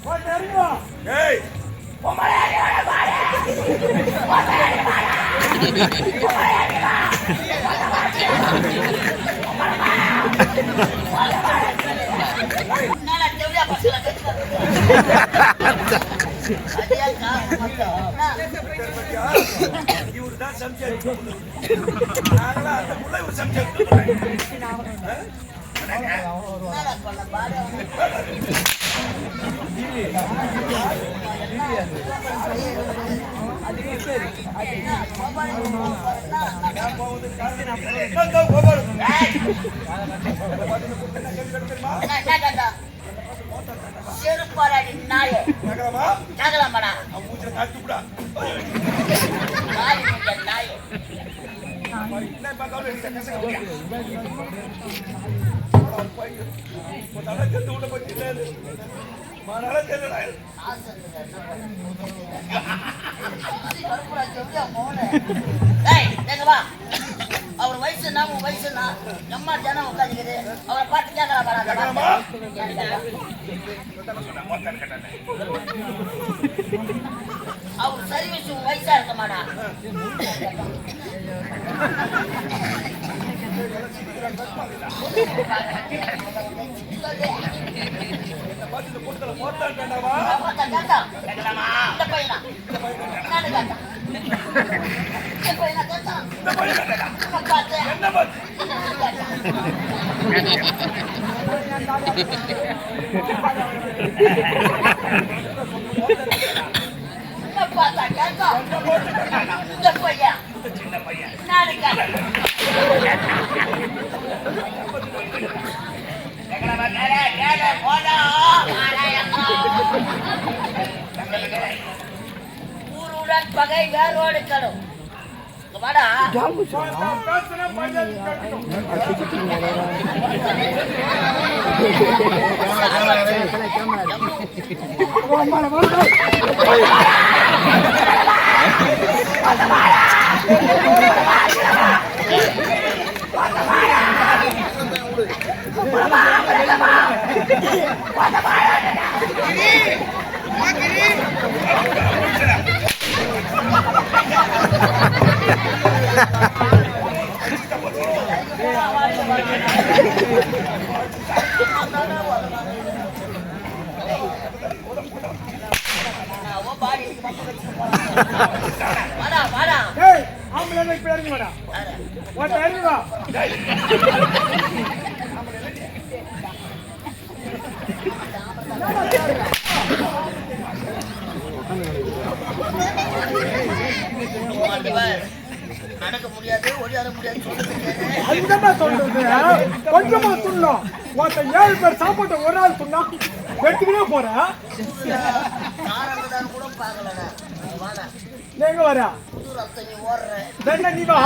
ஏய் இவருதான் சம்சாரிக்க அந்த புள்ள இவர் சம்சாரிக்க செருப்பாடி நாயே நகலமாடா காத்துடா நாயே அவர் வயசு உன் வயசு நம்ம ஜனம் உட்காந்துக்குது அவரை பார்த்து கேட்கலாம் அவர் சர்வீஸ் வயசா இருக்க மாட்டா ஊருடன் பகை வேரோடு கடும் வாடா நடக்க முடியாது ஓடியாட முடியாது சொல்றது கொஞ்சமா துண்ணும் 7 பேர் சாப்பாட்டை ஒரு ஆள் துண்ணா வெட்டிக்கிட்டே போற கூட பாக்கலடா எங்க வர ஓடுறேன் நீ வா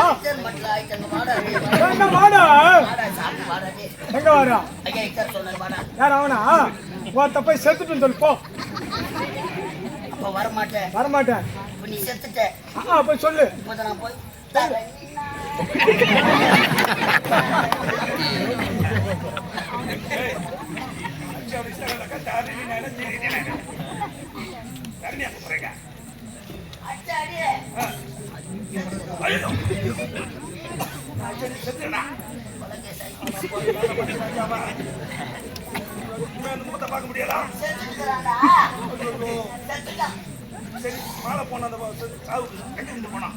எங்க வர யார் அவனா ஒருத்த போய் செத்துட்டு சொல்லு போ வரமாட்டேன் நீ செத்துட்ட போய் சொல்லு நான் போய் பார்க்க முடியாதா சரி மாலை போன போனா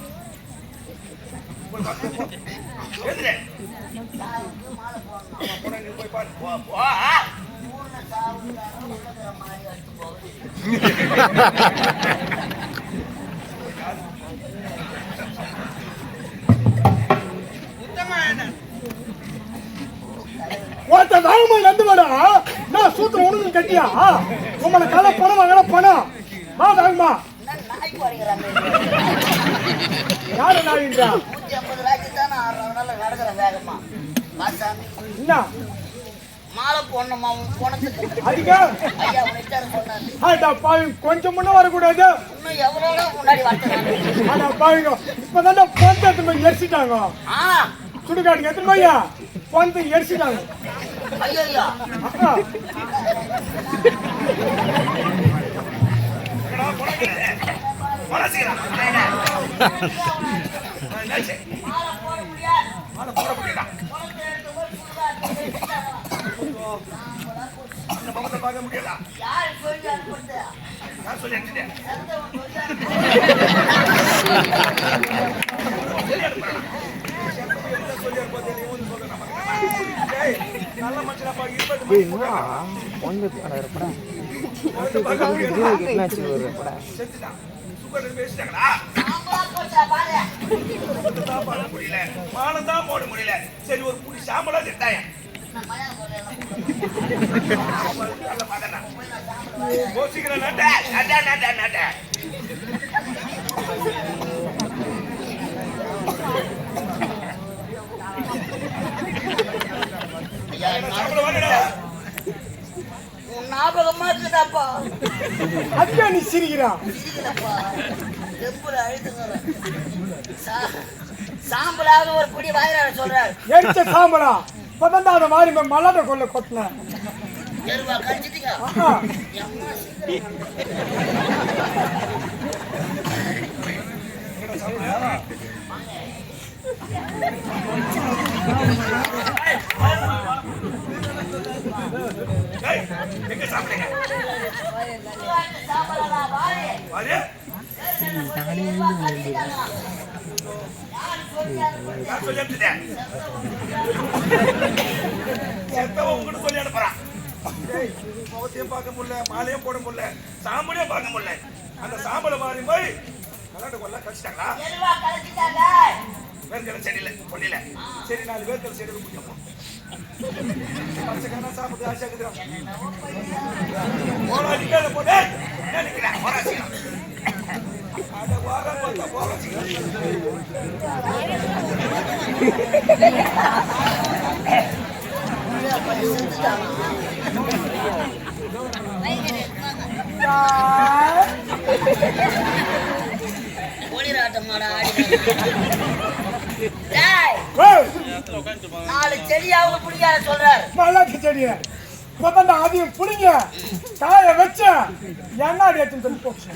போய் பாரு நான் சூத்திரம் உனக்கு கட்டியா உங்களை கதை பணம் வாங்கல பணம் வா வாங்கம்மா யாரு நாயின்றா 150 ரூபாய்க்கு தான் நான் 6 நாள் நடக்கிறேன் வேகமா மாசாமி என்ன மாலை போடணுமா போனதுக்கு அதிகா ஐயா உனக்கு சொன்னாரு ஆடா பாவி கொஞ்சம் முன்ன வரக்கூடாது இன்னும் எவ்வளோ முன்னாடி வரணும் ஆடா பாவிங்க இப்பதான்டா பொந்து எடுத்து எரிச்சிட்டாங்க சுடுகாட்டுக்கு எத்தனை பையா பொந்து எரிச்சிட்டாங்க ஐயோ வளசிக்கிறான் என்னாச்சு மாலை போட முடியாது. மாலை போட முடியல குளத்துல எடுத்து போய் சுடுகாட்டுல அந்த முகத்தை பார்க்க முடியல யாரு சொல்லி அனுப்புறது? நான் சொல்லி அனுப்பிட்டேன் செத்தவன் சொல்லி அனுப்புறது. நல்ல மனுஷனாப்பா செத்துட்டான் சுகர் பேசிட்டாங்களா சாம்பலா போச்சா பாரு. தான் பண்ண முடியல மானம் தான் போட முடியல சரி ஒரு புடி சாம்பலா செத்தாய நான் மலையாளம் போடுறேன். நல்ல மகனா யோசிக்கிற நாட்ட நாட்ட நாட்ட நாட்ட சாம்பல வாங்கடா உன் ஞாபகமா இருக்குதாப்பா? அதுக்கே நீ சிரிக்கிறா? இருக்குதாப்பா? தெம்புல அழுதுங்க. சாம்பலாக ஒரு குடி வாயிலாட சொல்றாரு. எரிச்ச சாம்பலா இப்பதான் அந்த மாதிரி மல்லாட்ட கொள்ள கொட்டினேன். எருவா கழிச்சிட்டீங்க. ஆஹா. எம்மா சீக்கிரம். ஏய் எங்க சாப்பிடுங்க சாம்பலா வாரி. வாரு நான் சொல்லி அனுப்பிட்டேன் செத்தவன் உங்ககிட்ட சொல்லி அனுப்புறான் முகத்தையும் பார்க்க முடியல மாலையும் போட முடியல சாம்பலையும் பார்க்க முடியல அந்த சாம்பலை மாறி போய் கலாட்ட கொள்ள கழிச்சிட்டாங்களா எருவா கழிச்சிட்டாங்க. வேர்க்கடை செடியில கொல்லில சரி 4 வேர்க்கடை செடியில முடியும் பச்சைக்கான சாப்பிட்டு ஆசை இருக்குறான் போராடி மேல போட்டு நினைக்கிறேன் போராசிக்கலாம் அட வார பார்த்தா போராசிக்கலாம் ஒளிராட்டமாடா ஆடி. டேய், ஏய், 4 செடியாவது பிடிக்காத சொல்றாரு. மல்லாட்ட செடிய இப்பதான் அதையும் புடிங்க காய வச்ச எண்ணாடி எடுத்துன்னு சொல்லி போச்சு.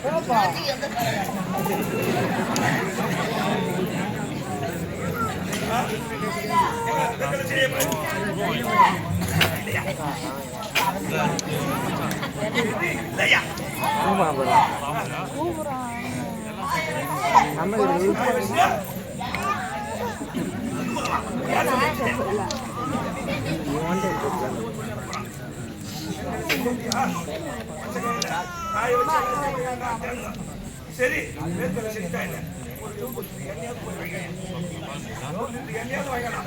ஏப்பா, எந்த கலர்? வேர்க்கடை செடியை இல்லையா சரி வேர்க்கடை செடிக்கா இல்லை ஒரு எண்ணெயாவது போய் வைக்கணும் எண்ணெயாவது வைக்கணும்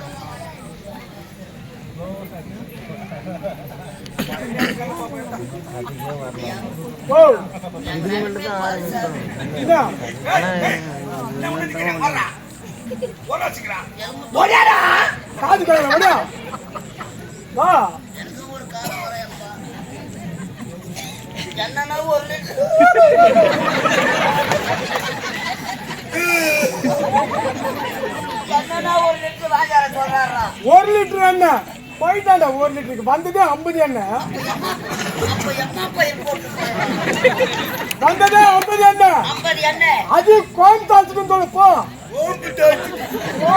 ஓ இதா காது கடையில வடியா வா. எனக்கு ஒரு காசு வரையப்பா. என்னன்னா ஒரு லிட்டர். என்னன்னா ஒரு லிட்டர் வாங்கார சொல்றாரா? 1 லிட்டர் எண்ணெய் போயிட்டாண்டா. 1 லிட்டருக்கு வந்ததே 50 எண்ணெய். அப்ப எம்மா பயிர் போட்டு வந்ததே 50 எண்ணெய். 50 எண்ணெய். அது கோயம்புத்தூர் சொல்லு போ. போ.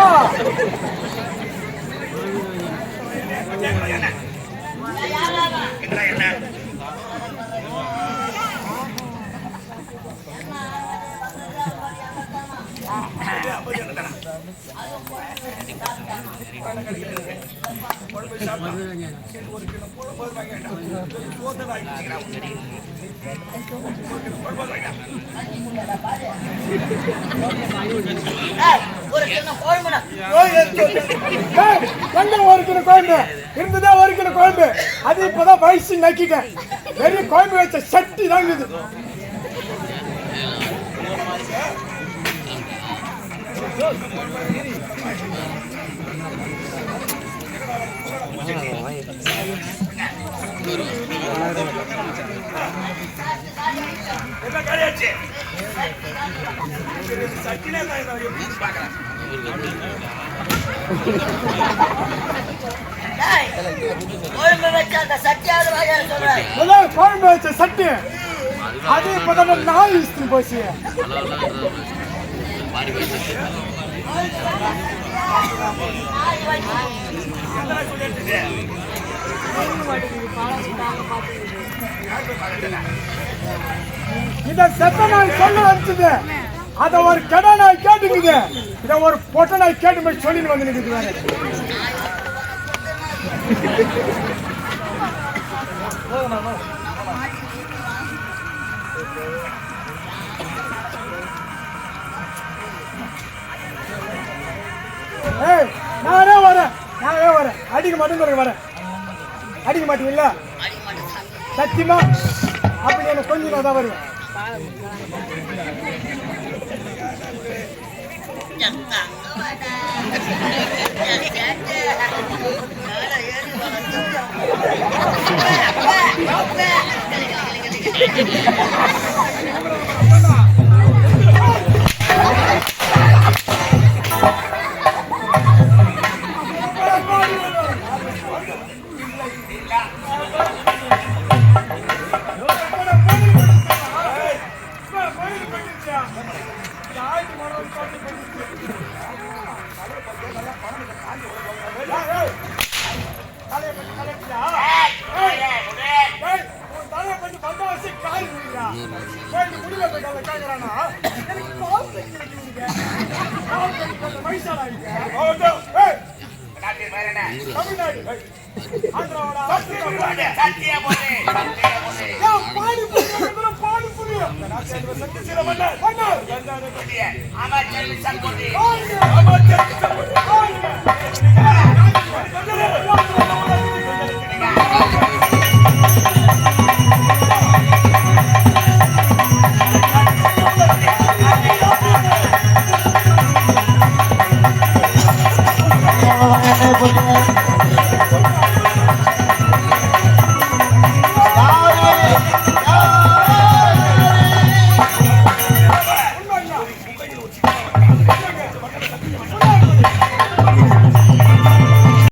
ஒரு கிண்ணம் கோயம்புனா ஏய், எங்க 1 கிலோ கோயம்பு இருந்ததே 1 கிலோ கோயம்பு. அது இப்பதான் வயசு நக்கிட்டேன். வெறும் கோயம்பு வச்ச சட்டி தான் இது. எல்லாம் காலியாச்சு சட்டினே தான் எப்படி பார்க்கலாம் கோயம்பு வச்ச அந்த சட்டியாவது வாங்கார சொல்றாரு. முதல்ல கோயம்பு வச்ச சட்டி அது இப்பதான் நாய் இஸ்திரி போச்சு. என்னடா சொல்லிட்டு இத செத்த நாய் சொல்ல வச்சுது, அத ஒரு கடை நாய் கேட்டுக்குது, இத ஒரு பொட்ட நாய் கேட்டு போய் சொல்லிட்டு வந்து நிக்குது. ஏய், நானே வரேன். அடிக்க மாட்டேன் வரேன். அடிக்க மாட்டீங்களா? சத்தியமா அப்படி எனக்கு கொஞ்சம் நான் தான் வருவேன். ஆமா